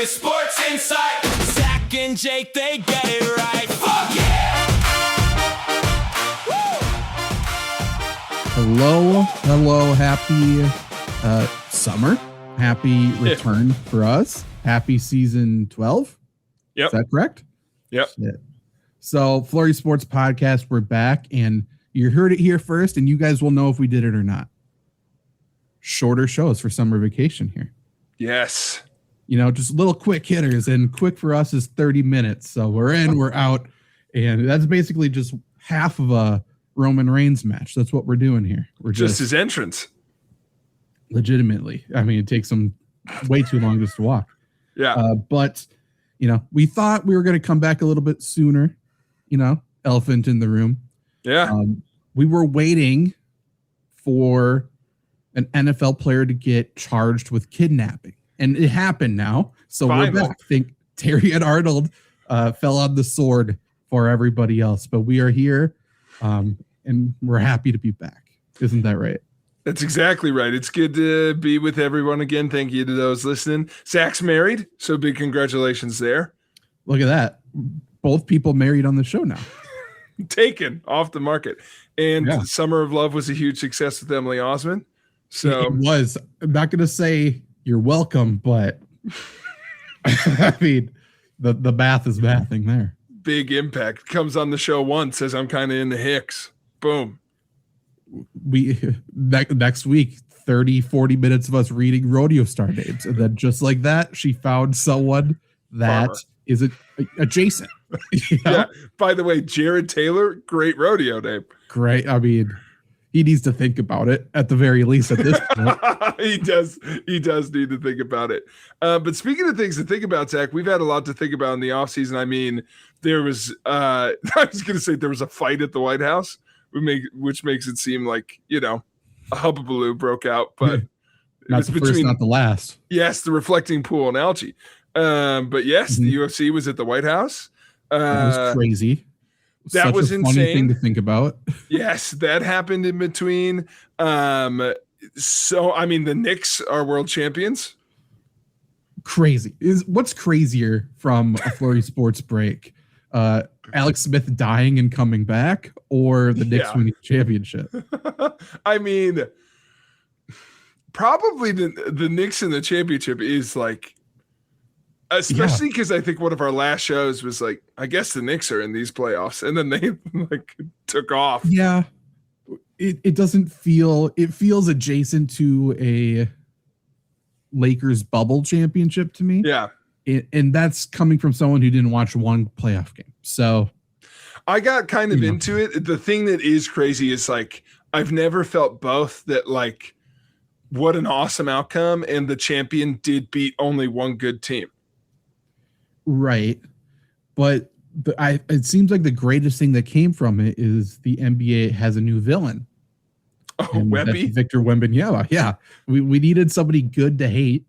with sports insight. Zach and Jake, they get it right. Fuck yeah! Hello, happy summer. Happy return for us. Happy season 12. Yep. Is that correct? Yep. Shit. So, Flurry Sports Podcast, we're back, and you heard it here first, and you guys will know if we did it or not. Shorter shows for summer vacation here. Yes. You know, just little quick hitters, and quick for us is 30 minutes. So we're in, we're out, and that's basically just half of a Roman Reigns match. That's what we're doing here. We're just his entrance. Legitimately. I mean, it takes them way too long just to walk. Yeah. But, you know, we thought we were going to come back a little bit sooner, you know, elephant in the room. Yeah. We were waiting for an NFL player to get charged with kidnapping, and it happened now. So Finally. We're back. I think Terry and Arnold fell on the sword for everybody else, but we are here, and we're happy to be back. Isn't that right? That's exactly right. It's good to be with everyone again. Thank you to those listening. Zach's married, so big congratulations there. Look at that. Both people married on the show now. Taken off the market. And Summer of Love was a huge success with Emily Osmond. So it was. I'm not going to say you're welcome, but I mean, the math is mathing there. Big impact. Comes on the show once, says I'm kind of into Hicks. Boom. We next week 30-40 minutes of us reading rodeo star names, and then just like that she found someone that Farmer. is adjacent. You know? Yeah, by the way, Jared Taylor, great rodeo name. Great. I mean, he needs to think about it at the very least at this point. He does need to think about it. But speaking of things to think about, Zach, we've had a lot to think about in the offseason. I mean, there was I was gonna say there was a fight at the White House, which makes it seem like, you know, a hubbubaloo broke out, but not the first, not the last. Yes, the reflecting pool analogy. But yes, the UFC was at the White House. That was crazy. That Such was a funny insane thing to think about. Yes, that happened in between. So I mean, the Knicks are world champions. Crazy. What's crazier from a Flurry Sports break? Alex Smith dying and coming back, or the Knicks winning the championship? I mean, probably the Knicks in the championship is like, especially because I think one of our last shows was like, I guess the Knicks are in these playoffs, and then they like took off. Yeah, it doesn't feel. It feels adjacent to a Lakers bubble championship to me. Yeah. And that's coming from someone who didn't watch one playoff game. So I got kind of into it. The thing that is crazy is like, I've never felt both that like, what an awesome outcome. And the champion did beat only one good team. Right. But it seems like the greatest thing that came from it is the NBA has a new villain. Oh, Wemby? Victor Wembanyama. Yeah. We needed somebody good to hate.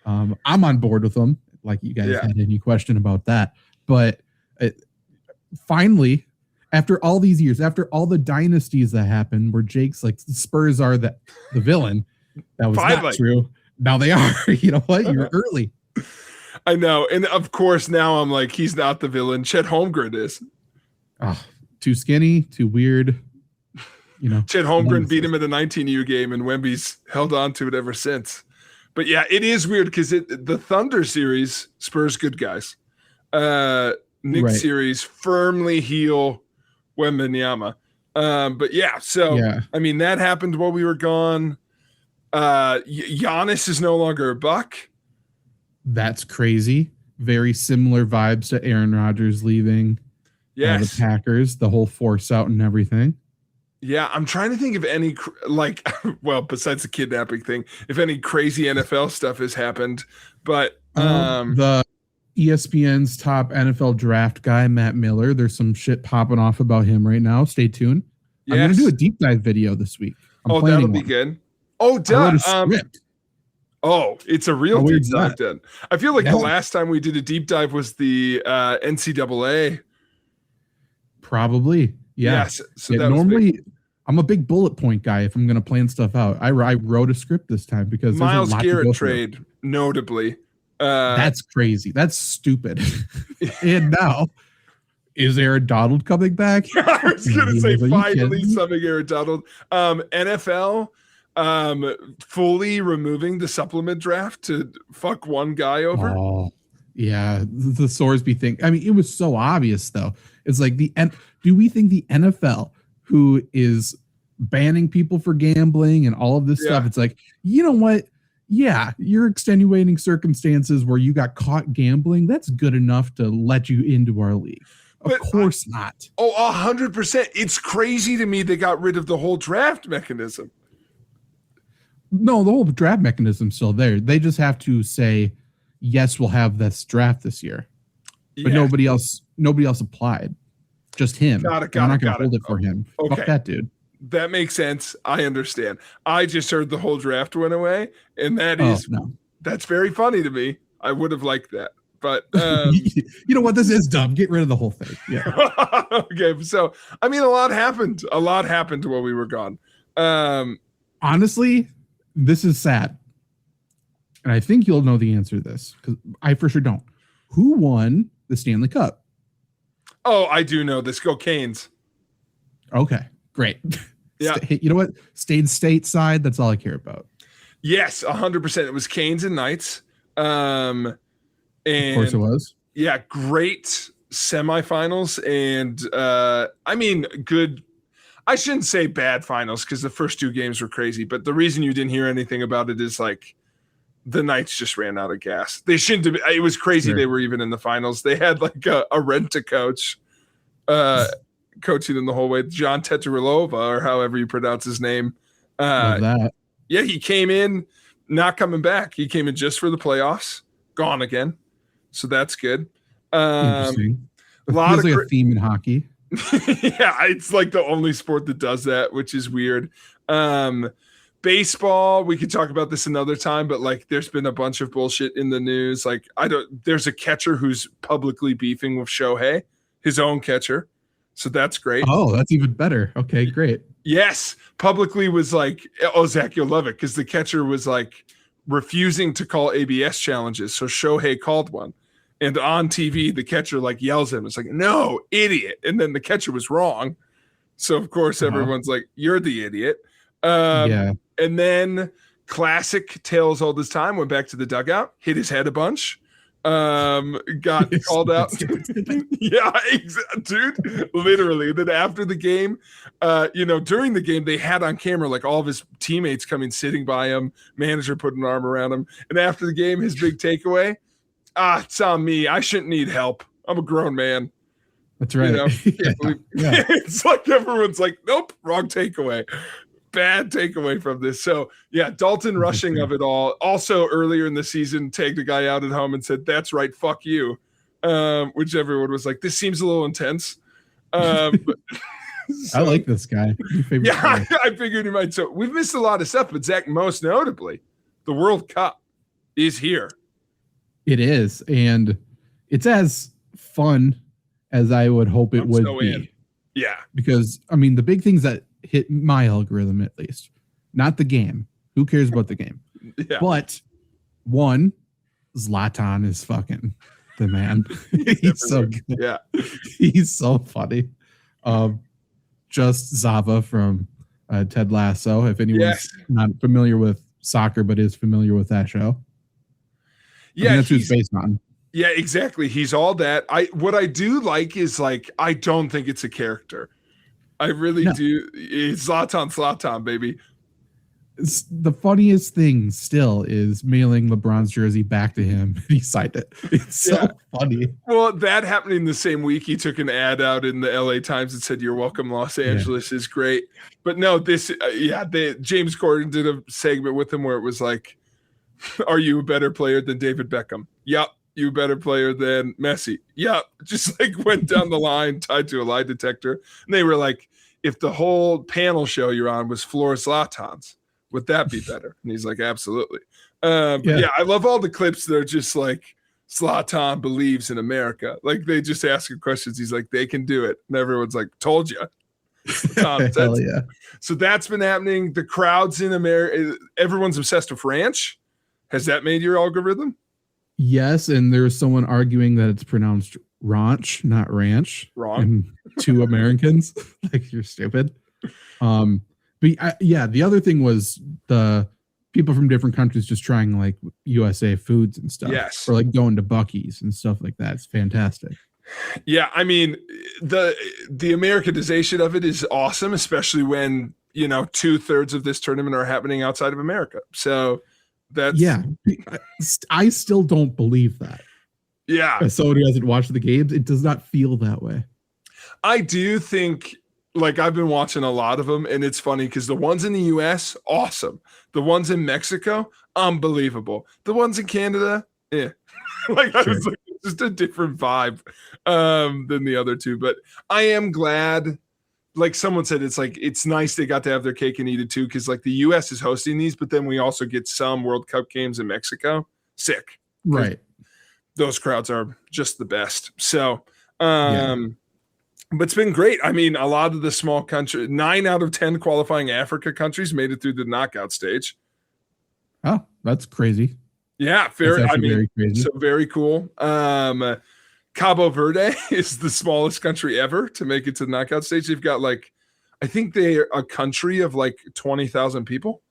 I'm on board with them. Like you guys had any question about that. But finally, after all these years, after all the dynasties that happened where Jake's like the Spurs are the villain, that was not true. Now they are. You know what? You're early. I know. And of course, now I'm like, he's not the villain. Chet Holmgren is. Oh, too skinny, too weird. You know, Chet Holmgren beat him at a 19U game, and Wemby's held on to it ever since. But yeah, it is weird because the Thunder series, Spurs good guys. Knicks series, firmly heel Wembanyama. But yeah, so I mean that happened while we were gone. Giannis is no longer a Buck. That's crazy. Very similar vibes to Aaron Rodgers leaving the Packers, the whole force out and everything. Yeah, I'm trying to think of any, like, well, besides the kidnapping thing, if any crazy NFL stuff has happened. But the ESPN's top NFL draft guy, Matt Miller, there's some shit popping off about him right now. Stay tuned. Yes. I'm going to do a deep dive video this week. That'll be good. Oh, duh. It's a real deep dive then. I feel like the last time we did a deep dive was the NCAA. Probably. Yeah. Yes. So that normally I'm a big bullet point guy if I'm going to plan stuff out. I wrote a script this time because Myles Garrett trade, notably. That's crazy. That's stupid. And now, is Aaron Donald coming back? I was going to say, Are you finally, kidding me? something Aaron Donald. NFL fully removing the supplement draft to fuck one guy over. Oh, yeah. The Sorsby thing. I mean, it was so obvious, though. It's like do we think the NFL, who is banning people for gambling and all of this stuff, it's like, you know what? Yeah, you're extenuating circumstances where you got caught gambling. That's good enough to let you into our league. Of course not. Oh, 100%. It's crazy to me they got rid of the whole draft mechanism. No, the whole draft mechanism's still there. They just have to say, yes, we'll have this draft this year. But nobody else applied. Just him. Got it. I'm not going to hold it for him. Okay. Fuck that dude. That makes sense. I understand. I just heard the whole draft went away, and that's very funny to me. I would have liked that. But you know what? This is dumb. Get rid of the whole thing. Yeah. Okay. So, I mean, a lot happened. A lot happened while we were gone. Honestly, this is sad. And I think you'll know the answer to this because I for sure don't. Who won the Stanley Cup? Oh, I do know this. Go Canes. Okay, great. Yeah. You know what? Stayed stateside. That's all I care about. Yes, 100%. It was Canes and Knights. And of course it was. Yeah, great semifinals. And I mean, good. I shouldn't say bad finals because the first two games were crazy. But the reason you didn't hear anything about it is like the Knights just ran out of gas. They shouldn't have. It was crazy. Sure. They were even in the finals. They had like a rent-a-coach coaching them the whole way. John Teterilova, or however you pronounce his name. Love that. Yeah, he came in, not coming back. He came in just for the playoffs, gone again. So that's good. Interesting. It feels like a theme in hockey. Yeah, it's like the only sport that does that, which is weird. Baseball, we could talk about this another time, but like there's been a bunch of bullshit in the news. Like there's a catcher who's publicly beefing with Shohei, his own catcher. So that's great. Oh, that's even better. Okay, great. Yes. Publicly was like, oh, Zach, you'll love it. Because the catcher was like refusing to call ABS challenges. So Shohei called one. And on TV, the catcher like yells at him. It's like, no, idiot. And then the catcher was wrong. So of course, everyone's like, you're the idiot. Yeah. And then classic Tails all this time, went back to the dugout, hit his head a bunch. Got called out. Yeah, dude, literally. Then after the game, during the game, they had on camera like all of his teammates coming, sitting by him, manager put an arm around him. And after the game, his big takeaway, it's on me. I shouldn't need help. I'm a grown man. That's right. Yeah. It's like everyone's like, nope, wrong takeaway. Bad takeaway from this. So yeah, Dalton rushing of it all. Also earlier in the season, tagged a guy out at home and said, "That's right, fuck you," which everyone was like, "This seems a little intense." But, I like this guy. Yeah, I figured he might. So we've missed a lot of stuff, but Zach, most notably, the World Cup is here. It is, and it's as fun as I would hope it would be. Yeah, because I mean, the big things that hit my algorithm, at least, not the game. Who cares about the game? Yeah. But one, Zlatan is fucking the man. He's so good. Yeah, he's so funny. Just Zava from Ted Lasso. If anyone's not familiar with soccer but is familiar with that show, yeah, that's who it's based on. Yeah, exactly. He's all that. What I do like is like I don't think it's a character. I really do. It's Zlatan, baby. It's the funniest thing still is mailing LeBron's jersey back to him. He signed it. It's so funny. Well, that happening the same week, he took an ad out in the LA Times that said, "You're welcome, Los Angeles is great." But no, this, James Corden did a segment with him where it was like, "Are you a better player than David Beckham?" Yep. You a better player than Messi? Yeah, just like went down the line, tied to a lie detector. And they were like, if the whole panel show you're on was Floor Zlatans, would that be better? And he's like, absolutely. But I love all the clips that are just like, Zlatan believes in America. Like they just ask him questions. He's like, they can do it. And everyone's like, told you. Hell yeah. So that's been happening. The crowds in America, everyone's obsessed with ranch. Has that made your algorithm? Yes, and there's someone arguing that it's pronounced ranch, not ranch. Wrong. And two Americans, like you're stupid. Yeah, the other thing was the people from different countries just trying like USA foods and stuff. Yes. Or like going to Buc-ee's and stuff like that. It's fantastic. Yeah, I mean, the Americanization of it is awesome, especially when, 2/3 of this tournament are happening outside of America. So that's I still don't believe that. Yeah. As someone who hasn't watched the games, it does not feel that way. I do think, like, I've been watching a lot of them, and it's funny because the ones in the US, awesome. The ones in Mexico, unbelievable. The ones in Canada, yeah. Like, I was like, it's just a different vibe than the other two. But I am glad, like someone said, it's like, it's nice they got to have their cake and eat it too, because like the US is hosting these, but then we also get some World Cup games in Mexico. Sick. Right. Those crowds are just the best. So, but it's been great. I mean, a lot of the small countries, 9 out of 10 qualifying Africa countries made it through the knockout stage. Oh, that's crazy. Yeah, very crazy. So very cool. Cabo Verde is the smallest country ever to make it to the knockout stage. They've got like, I think they're a country of like 20,000 people.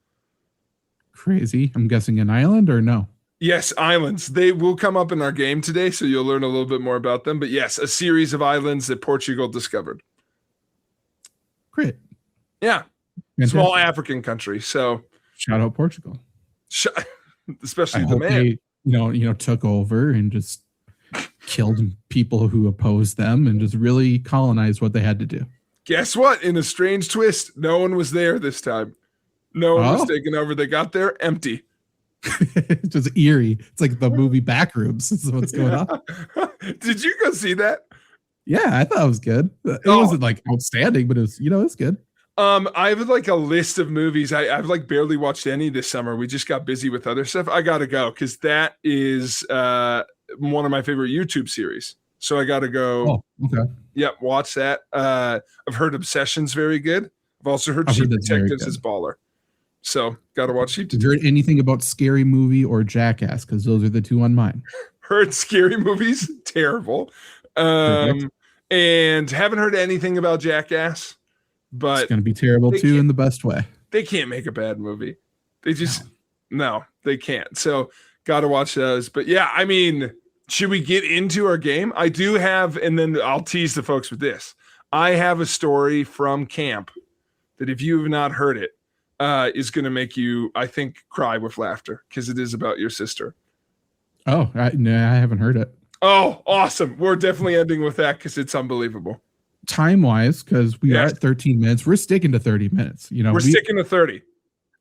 Crazy. I'm guessing an island or no? Yes, islands. They will come up in our game today, so you'll learn a little bit more about them. But yes, a series of islands that Portugal discovered. Great. Yeah. Fantastic. Small African country. So shout out Portugal. Especially the man. They, took over and just killed people who opposed them and just really colonized what they had to do. Guess what? In a strange twist, no one was there this time. No one was taking over. They got there empty. It's just eerie. It's like the movie Backrooms. This is what's going on. Did you go see that? Yeah, I thought it was good. It wasn't like outstanding, but it was, it's good. I have like a list of movies. I've like barely watched any this summer. We just got busy with other stuff. I gotta go because that is one of my favorite YouTube series. So I gotta go. Oh, okay. Yep, watch that. I've heard Obsession's very good. I've also heard Cheap Detectives is baller. So gotta watch Cheap Detectives. Have you heard anything about Scary Movie or Jackass? Because those are the two on mine. Heard Scary Movies, terrible. And haven't heard anything about Jackass. But it's going to be terrible too in the best way. They can't make a bad movie. They just no, they can't. So got to watch those. But yeah, I mean, should we get into our game? I do have, and then I'll tease the folks with this. I have a story from camp that if you have not heard it, is going to make you, I think, cry with laughter because it is about your sister. Oh, no, I haven't heard it. Oh, awesome. We're definitely ending with that because it's unbelievable. Time-wise, because we are at 13 minutes, we're sticking to 30 minutes. We're sticking to 30.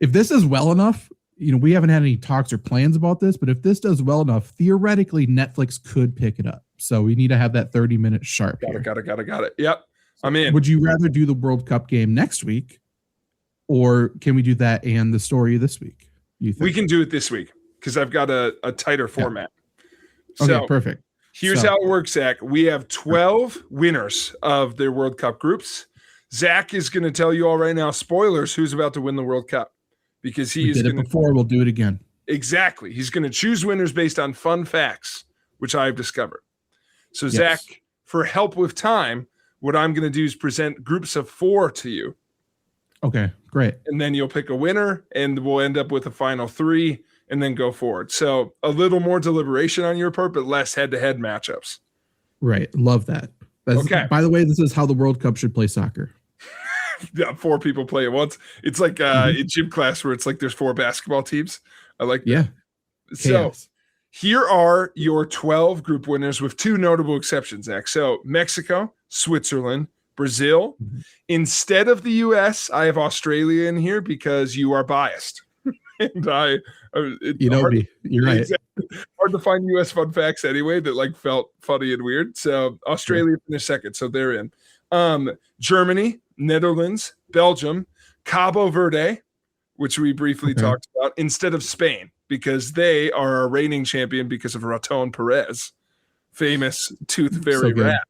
If this is well enough, we haven't had any talks or plans about this, but if this does well enough, theoretically, Netflix could pick it up. So we need to have that 30-minute sharp. Got it. Yep. I'm in. Would you rather do the World Cup game next week, or can we do that and the story this week? You think? We can do it this week because I've got a tighter format. Okay, perfect. Here's how it works, Zach. We have 12 winners of their World Cup groups. Zach is going to tell you all right now, spoilers, who's about to win the World Cup. Because he did it before, we'll do it again. Exactly. He's going to choose winners based on fun facts, which I've discovered. So, Zach, for help with time, what I'm going to do is present groups of 4 to you. Okay, great. And then you'll pick a winner, and we'll end up with a final 3. And then go forward. So a little more deliberation on your part, but less head-to-head matchups. Right. Love that. Okay. By the way, this is how the World Cup should play soccer. Yeah, 4 people play at once. It's like in gym class where it's like there's 4 basketball teams. I like that. Yeah. So here are your 12 group winners with 2 notable exceptions, Zach. So Mexico, Switzerland, Brazil. Mm-hmm. Instead of the US, I have Australia in here because you are biased. And you're right. Exactly. Hard to find U.S. fun facts anyway that like felt funny and weird. So Australia finished second, so they're in. Germany, Netherlands, Belgium, Cabo Verde, which we briefly talked about, instead of Spain because they are a reigning champion because of Raton Perez, famous tooth fairy rat.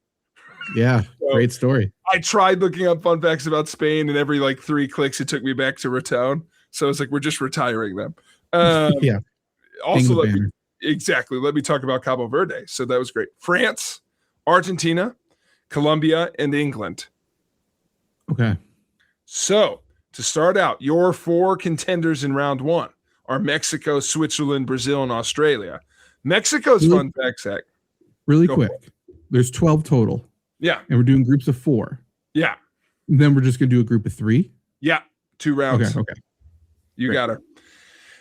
Yeah, great story. I tried looking up fun facts about Spain, and every like 3 clicks it took me back to Raton. So it's like we're just retiring them. Also, exactly. Let me talk about Cabo Verde. So that was great. France, Argentina, Colombia, and England. Okay. So to start out, your 4 contenders in round 1 are Mexico, Switzerland, Brazil, and Australia. Mexico's fun fact, Zach. Really Go quick. There's 12 total. Yeah. And we're doing groups of 4. Yeah. And then we're just going to do a group of 3. Yeah. 2 rounds. Okay. You Great. got her.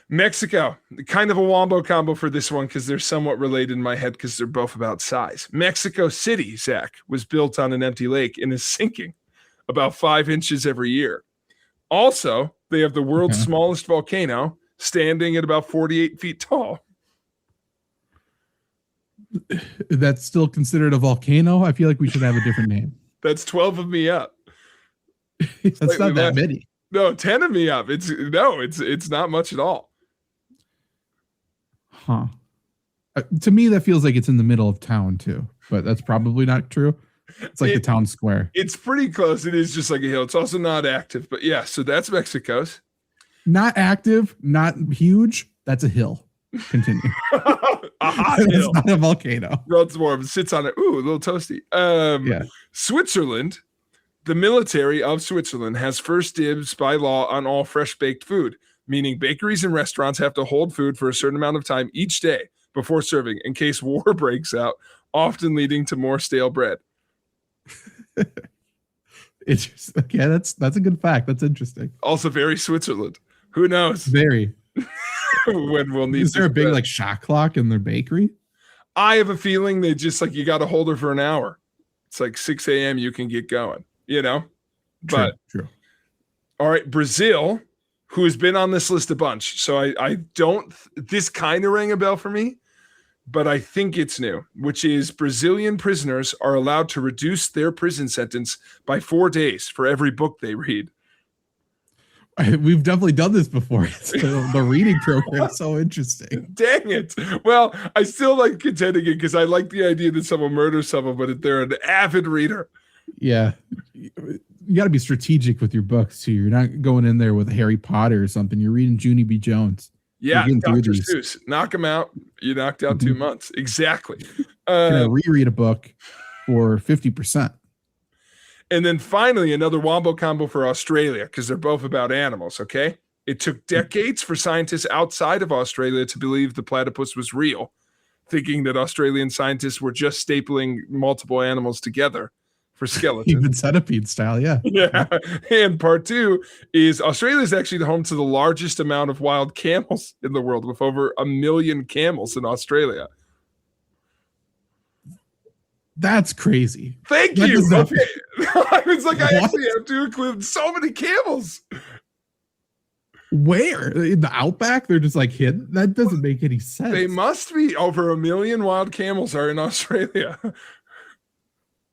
Mexico, kind of a wombo combo for this one because they're somewhat related in my head because they're both about size. Mexico City, Zach, was built on an empty lake and is sinking about 5 inches every year. Also, they have the world's smallest volcano, standing at about 48 feet tall. That's still considered a volcano? I feel like we should have a different name. That's 12 of me up. That's not that many. No, 10 of me up. It's not much at all. Huh. To me, that feels like it's in the middle of town too, but that's probably not true. It's like the town square. It's pretty close. It is just like a hill. It's also not active, but yeah. So that's Mexico's. Not active, not huge. That's a hill. Continue. A hot hill. It's not a volcano. Runs warm. Sits on it. Ooh, a little toasty. Yeah. Switzerland. The military of Switzerland has first dibs by law on all fresh baked food, meaning bakeries and restaurants have to hold food for a certain amount of time each day before serving in case war breaks out, often leading to more stale bread. It's just, okay, that's a good fact. That's interesting. Also very Switzerland. Who knows Very. when we'll need. Is there a big bread. like shot clock in their bakery? I have a feeling they just like, you got to hold her for an hour. It's like 6 a.m. You can get going, you know? But True. All right, Brazil, who has been on this list a bunch. So I don't, this kind of rang a bell for me, but I think it's new, which is Brazilian prisoners are allowed to reduce their prison sentence by 4 days for every book they read. We've definitely done this before. The reading program is so interesting. Dang it. Well, I still like contending it because I like the idea that someone murders someone, but they're an avid reader. Yeah. You got to be strategic with your books too. You're not going in there with Harry Potter or something. You're reading Junie B. Jones. Yeah, Dr. Seuss. Knock him out. You knocked out 2 months. Exactly. Gonna reread a book for 50%. And then finally, another wombo combo for Australia, because they're both about animals, okay? It took decades for scientists outside of Australia to believe the platypus was real, thinking that Australian scientists were just stapling multiple animals together for skeletons. Even centipede style, yeah. Yeah. And part 2 is Australia is actually the home to the largest amount of wild camels in the world, with over 1 million camels in Australia. That's crazy. Thank That you. does not- Okay. I was like, I What? actually have to include so many camels. Where? In the outback? They're just like hidden? That doesn't make any sense. They must be. Over 1 million wild camels are in Australia.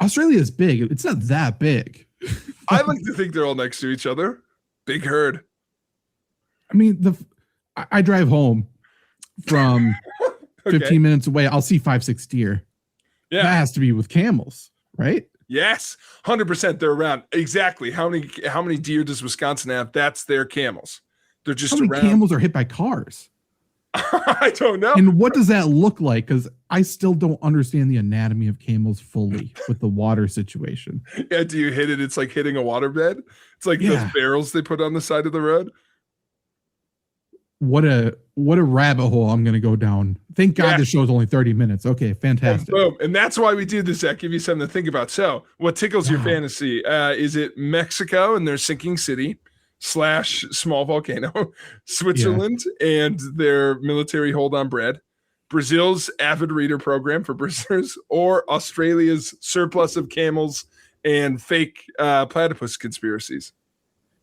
Australia is big. It's not that big. I like to think they're all next to each other. Big herd. I mean, I drive home from 15 minutes away. I'll see 5-6 deer. Yeah. That has to be with camels, right? Yes. 100% they're around. Exactly. How many deer does Wisconsin have? That's their camels. They're just How many around. camels are hit by cars? I don't know. And what does that look like? Because I still don't understand the anatomy of camels fully with the water situation. Yeah, do you hit it? It's like hitting a waterbed. It's like those barrels they put on the side of the road. What a rabbit hole I'm going to go down. Thank God this show's only 30 minutes. Okay, fantastic. Boom. And that's why we do this, Zach. Give you something to think about. So what tickles your fantasy? Is it Mexico and their sinking city / small volcano, Switzerland and their military hold on bread, Brazil's avid reader program for prisoners, or Australia's surplus of camels and fake platypus conspiracies?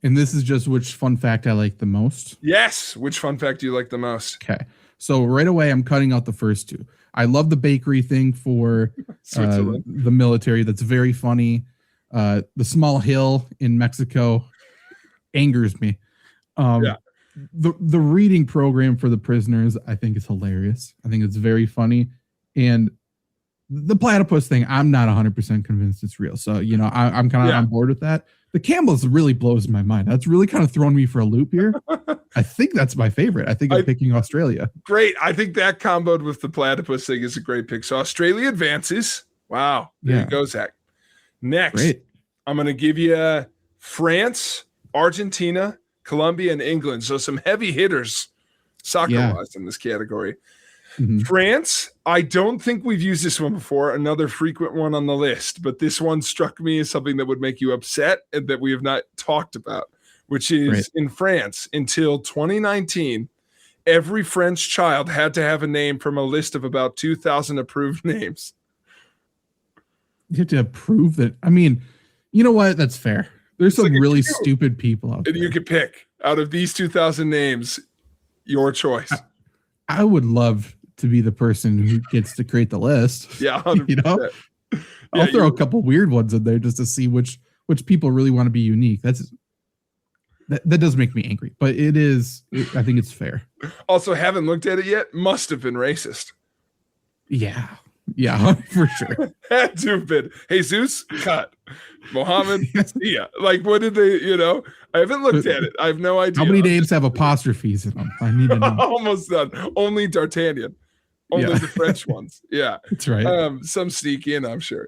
And this is just which fun fact I like the most. Yes. Which fun fact do you like the most? Okay. So right away, I'm cutting out the first 2. I love the bakery thing for Switzerland. The military. That's very funny. The small hill in Mexico angers me. The reading program for the prisoners, I think, is hilarious. I think it's very funny. And the platypus thing, I'm not 100% convinced it's real. So, you know, I'm kind of on board with that. The camels really blows my mind. That's really kind of thrown me for a loop here. I think that's my favorite. I think I'm picking Australia. Great. I think that comboed with the platypus thing is a great pick. So Australia advances. Wow. There you go, Zach. Next, great. I'm going to give you France, Argentina, Colombia, and England. So some heavy hitters soccer-wise in this category. Mm-hmm. France, I don't think we've used this one before. Another frequent one on the list, but this one struck me as something that would make you upset and that we have not talked about, which is in France until 2019, every French child had to have a name from a list of about 2,000 approved names. You have to approve that. I mean, you know what? That's fair. There's some really stupid people out there. And you can pick out of these 2,000 names, your choice. I would love to be the person who gets to create the list. Yeah, 100%. You know, I'll throw a couple weird ones in there just to see which people really want to be unique. That does make me angry, but I think it's fair. Also, haven't looked at it yet. Must have been racist. Yeah, for sure. Had to have been. Jesus, cut. Mohammed, yeah. Like, what did they, I haven't looked at it. I have no idea. How many names have apostrophes in them? I need to know. Almost done. Only D'Artagnan. Only the French ones. Yeah. That's right. Some sneak in, I'm sure.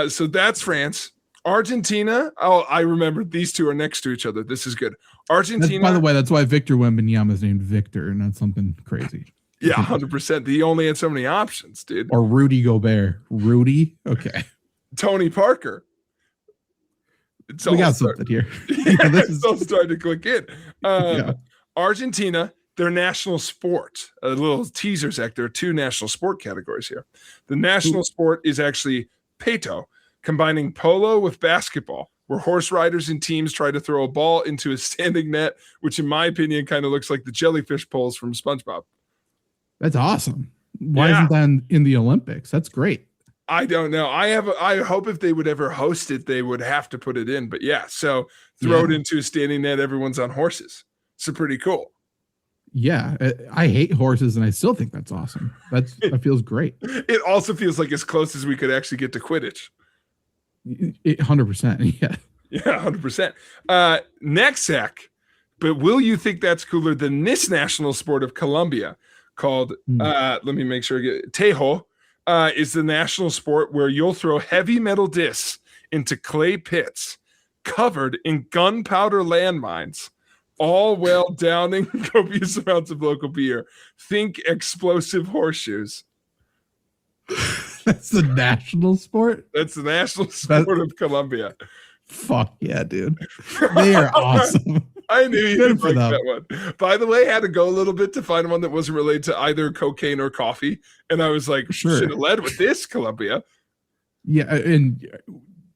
So that's France. Argentina. Oh, I remember these two are next to each other. This is good. Argentina. By the way, that's why Victor Wembanyama is named Victor, not something crazy. Yeah, 100%. He only had so many options, dude. Or Rudy Gobert. Rudy? Okay. Tony Parker. We got something here. This is all starting to click in. Argentina, their national sport. A little teaser, Zach. There are two national sport categories here. The national sport is actually peto, combining polo with basketball, where horse riders and teams try to throw a ball into a standing net, which in my opinion kind of looks like the jellyfish poles from SpongeBob. That's awesome. Why isn't that in the Olympics? That's great. I don't know. I hope if they would ever host it, they would have to put it in. But so throw it into a standing net. Everyone's on horses. So pretty cool. Yeah. I hate horses and I still think that's awesome. That feels great. It also feels like as close as we could actually get to Quidditch. 100%. Yeah. Yeah, 100%. Next, Zach. But will you think that's cooler than this national sport of Colombia called, let me make sure I get it, Tejo, is the national sport where you'll throw heavy metal discs into clay pits covered in gunpowder landmines, all while downing copious amounts of local beer. Think explosive horseshoes. That's the national sport? That's the national sport of Colombia. Fuck yeah, dude. They are awesome. I knew you'd like that one. By the way, I had to go a little bit to find one that wasn't related to either cocaine or coffee. And I was like, should have led with this, Colombia. Yeah, and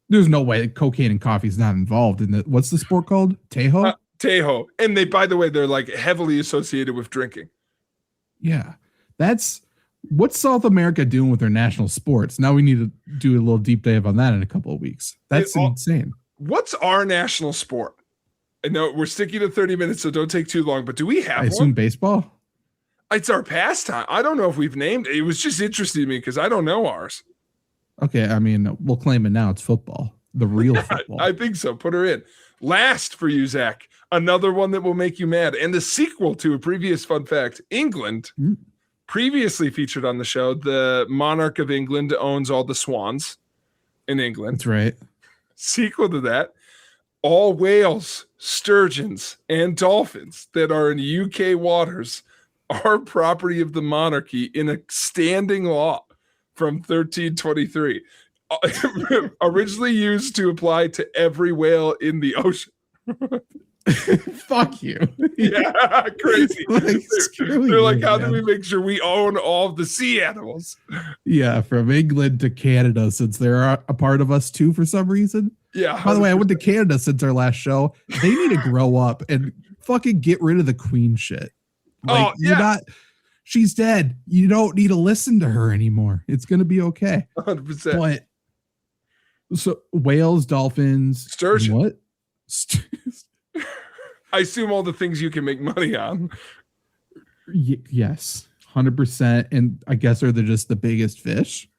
there's no way that cocaine and coffee is not involved in it. What's the sport called? Tejo? Tejo. And they, by the way, they're like heavily associated with drinking. Yeah. What's South America doing with their national sports? Now we need to do a little deep dive on that in a couple of weeks. That's insane. What's our national sport? I know we're sticking to 30 minutes, so don't take too long, but do we have one? I assume baseball? It's our pastime. I don't know if we've named it. It was just interesting to me because I don't know ours. Okay, I mean, we'll claim it now. It's football. The real football. I think so. Put her in. Last for you, Zach. Another one that will make you mad. And the sequel to a previous fun fact. England, previously featured on the show, the monarch of England owns all the swans in England. That's right. Sequel to that, all whales, sturgeons, and dolphins that are in UK waters are property of the monarchy in a standing law from 1323. Originally used to apply to every whale in the ocean. Fuck you. Yeah, crazy. They're like, how do we make sure we own all of the sea animals? Yeah, from England to Canada, since they're a part of us too for some reason. Yeah. 100%. By the way, I went to Canada since our last show. They need to grow up and fucking get rid of the queen shit. Like, she's dead. You don't need to listen to her anymore. It's going to be okay. 100%. But so whales, dolphins, sturgeon. What? I assume all the things you can make money on. Yes, 100%. And I guess are they just the biggest fish?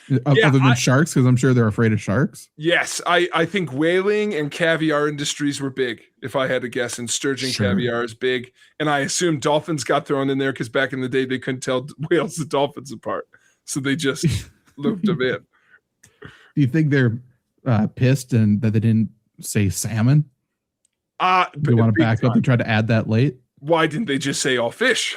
Yeah, Other than sharks, because I'm sure they're afraid of sharks. yes, I think whaling and caviar industries were big, if I had to guess, and sturgeon Sure. caviar is big. And I assume dolphins got thrown in there because back in the day they couldn't tell whales and dolphins apart. So they just looped them in. Do you think they're pissed and that they didn't say salmon? Do you want to back up and try to add that late? Why didn't they just say all fish?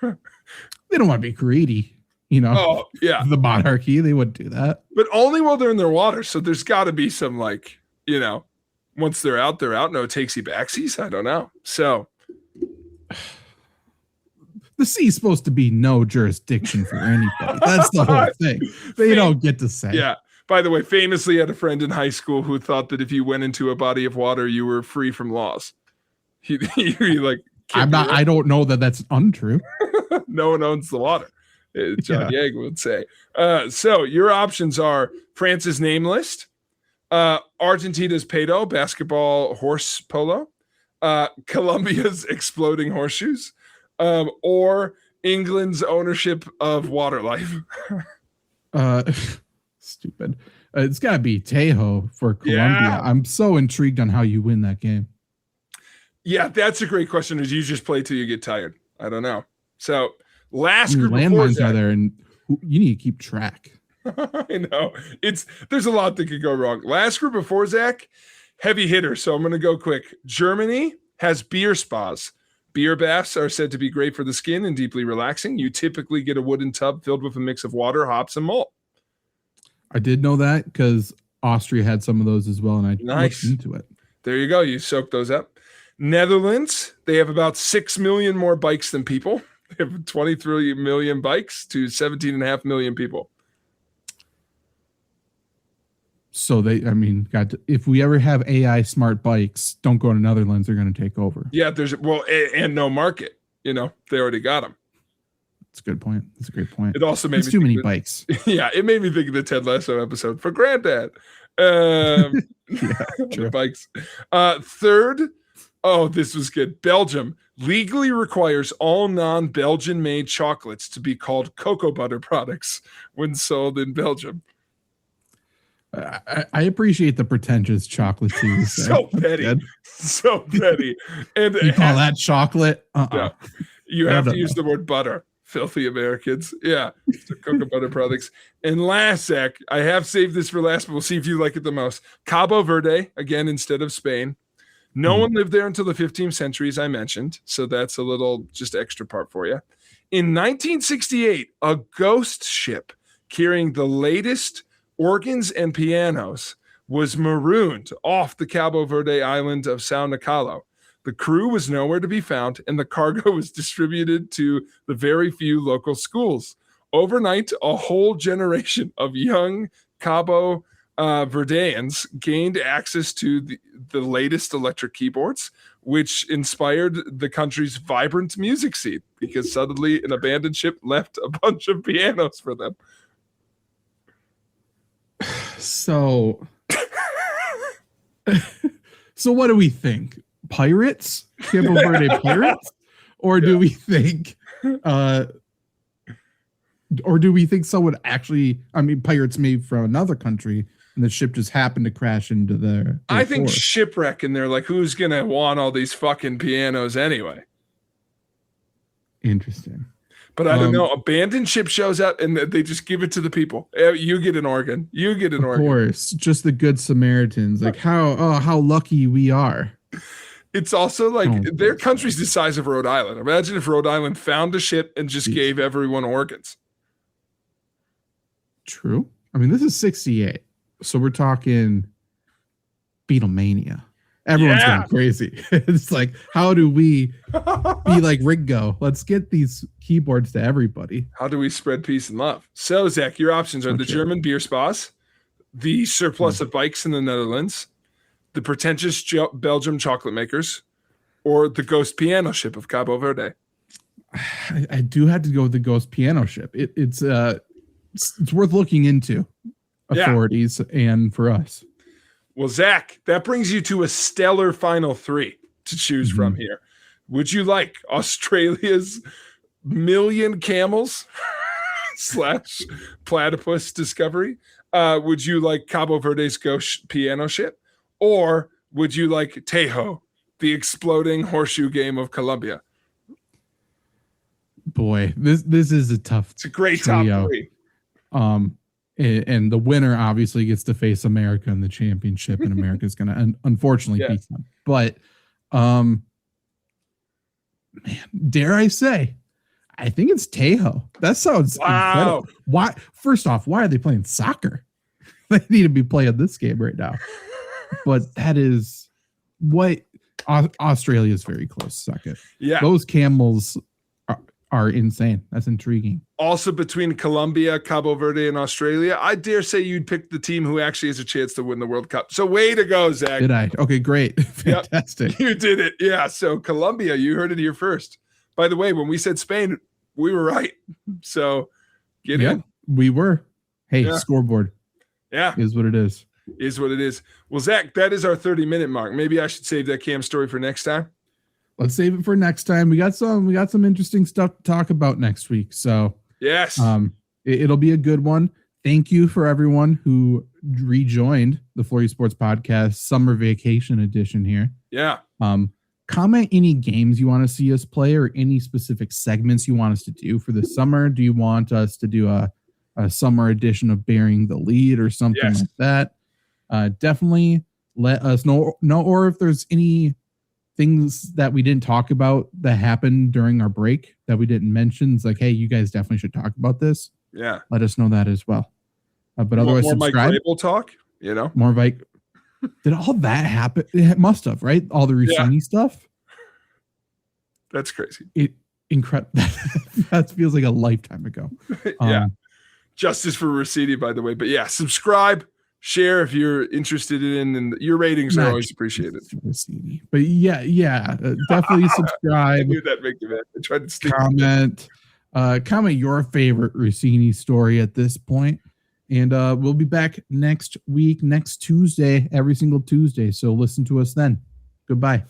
They don't want to be greedy. Oh, yeah. The monarchy, they wouldn't do that. But only while they're in their water. So there's got to be some, like, once they're out, no takesy backsies. I don't know. So the sea is supposed to be no jurisdiction for anybody. That's the whole thing. They don't get to say. Yeah. By the way, famously had a friend in high school who thought that if you went into a body of water, you were free from laws. He like, I don't know that that's untrue. No one owns the water. John Yeager would say. So your options are France's name list, Argentina's pedo, basketball, horse polo, Colombia's exploding horseshoes, or England's ownership of water life. Stupid. It's got to be Tejo for Colombia. Yeah. I'm so intrigued on how you win that game. Yeah, that's a great question. Is you just play till you get tired? I don't know. So last group landmines are there, and you need to keep track. I know there's a lot that could go wrong. Last group before Zach, heavy hitter. So I'm going to go quick. Germany has beer spas. Beer baths are said to be great for the skin and deeply relaxing. You typically get a wooden tub filled with a mix of water, hops, and malt. I did know that because Austria had some of those as well, and I looked into it. There you go. You soak those up. Netherlands, they have about 6 million more bikes than people. They have 23 million bikes to 17.5 million people. So if we ever have AI smart bikes, don't go to Netherlands. They're going to take over. Yeah, and no market. They already got them. That's a good point. That's a great point. It also made me too many bikes. Yeah, it made me think of the Ted Lasso episode for Granddad. The bikes. Third, this was good. Belgium legally requires all non-Belgian made chocolates to be called cocoa butter products when sold in Belgium. I appreciate the pretentious chocolate cheese. So petty. So petty. And you call that chocolate? Yeah. You have to use the word butter. Filthy Americans. Yeah. So cocoa butter products. And last, Zach, I have saved this for last, but we'll see if you like it the most. Cabo Verde, again, instead of Spain. No one lived there until the 15th century, as I mentioned. So that's a little just extra part for you. In 1968, a ghost ship carrying the latest organs and pianos was marooned off the Cabo Verde island of Sao Nicolo. The crew was nowhere to be found, and the cargo was distributed to the very few local schools. Overnight, a whole generation of young Cabo Verdeans gained access to the latest electric keyboards, which inspired the country's vibrant music scene because suddenly an abandoned ship left a bunch of pianos for them. So what do we think? Pirates? Cabo Verde pirates? Or do we think someone actually, pirates made from another country and the ship just happened to crash into their I think forest? shipwreck, and they're like, who's going to want all these fucking pianos anyway? Interesting. But I don't know. Abandoned ship shows up and they just give it to the people. You get an organ. You get an organ. Of course. Just the good Samaritans. Like how lucky we are. It's also like their country's the size of Rhode Island. Imagine if Rhode Island found a ship and just gave everyone organs. True. This is 68. So we're talking Beatlemania. Everyone's going crazy. It's like, how do we be like Ringo? Let's get these keyboards to everybody. How do we spread peace and love? So, Zach, your options are the German beer spas, the surplus of bikes in the Netherlands, the pretentious Belgium chocolate makers, or the ghost piano ship of Cabo Verde. I do have to go with the ghost piano ship. It's worth looking into, authorities and for us. Well, Zach, that brings you to a stellar final three to choose from here. Would you like Australia's million camels, / platypus discovery? Would you like Cabo Verde's ghost piano ship? Or would you like Tejo, the exploding horseshoe game of Colombia? Boy, this is a tough. It's a great trio. top three. And the winner obviously gets to face America in the championship, and America's going to unfortunately beat them. But, man, dare I say, I think it's Tejo. That sounds incredible. Why? First off, why are they playing soccer? They need to be playing this game right now. But that is what Australia is very close second. Yeah, those Camels are insane. That's intriguing. Also between Colombia, Cabo Verde, and Australia, I dare say you'd pick the team who actually has a chance to win the World Cup. So way to go, Zach. Did I? Okay, great. Fantastic. Yep, you did it. Yeah. So Colombia, you heard it here first. By the way, when we said Spain, we were right. So get in. We were. Hey, scoreboard. Yeah. Is what it is. Is what it is. Well, Zach, that is our 30-minute mark. Maybe I should save that Cam story for next time. Let's save it for next time. We got some interesting stuff to talk about next week. So yes, it'll be a good one. Thank you for everyone who rejoined the For You Sports Podcast Summer Vacation Edition here. Yeah. Comment any games you want to see us play or any specific segments you want us to do for the summer. Do you want us to do a summer edition of Bearing the Lead or something like that? Definitely let us know. Or if there's any things that we didn't talk about that happened during our break that we didn't mention. It's like, hey, you guys definitely should talk about this. Yeah. Let us know that as well. But otherwise, more subscribe. Mike Vrabel talk, More Mike. Did all that happen? It must have, right? All the Rossini stuff. That's crazy. Incredible. That feels like a lifetime ago. Yeah. Justice for Rossini, by the way. But yeah, subscribe. Share if you're interested in, and your ratings are always appreciated. But definitely subscribe. I knew that make you mad. I tried to comment your favorite Rossini story at this point. And we'll be back next week, next Tuesday, every single Tuesday. So listen to us then. Goodbye.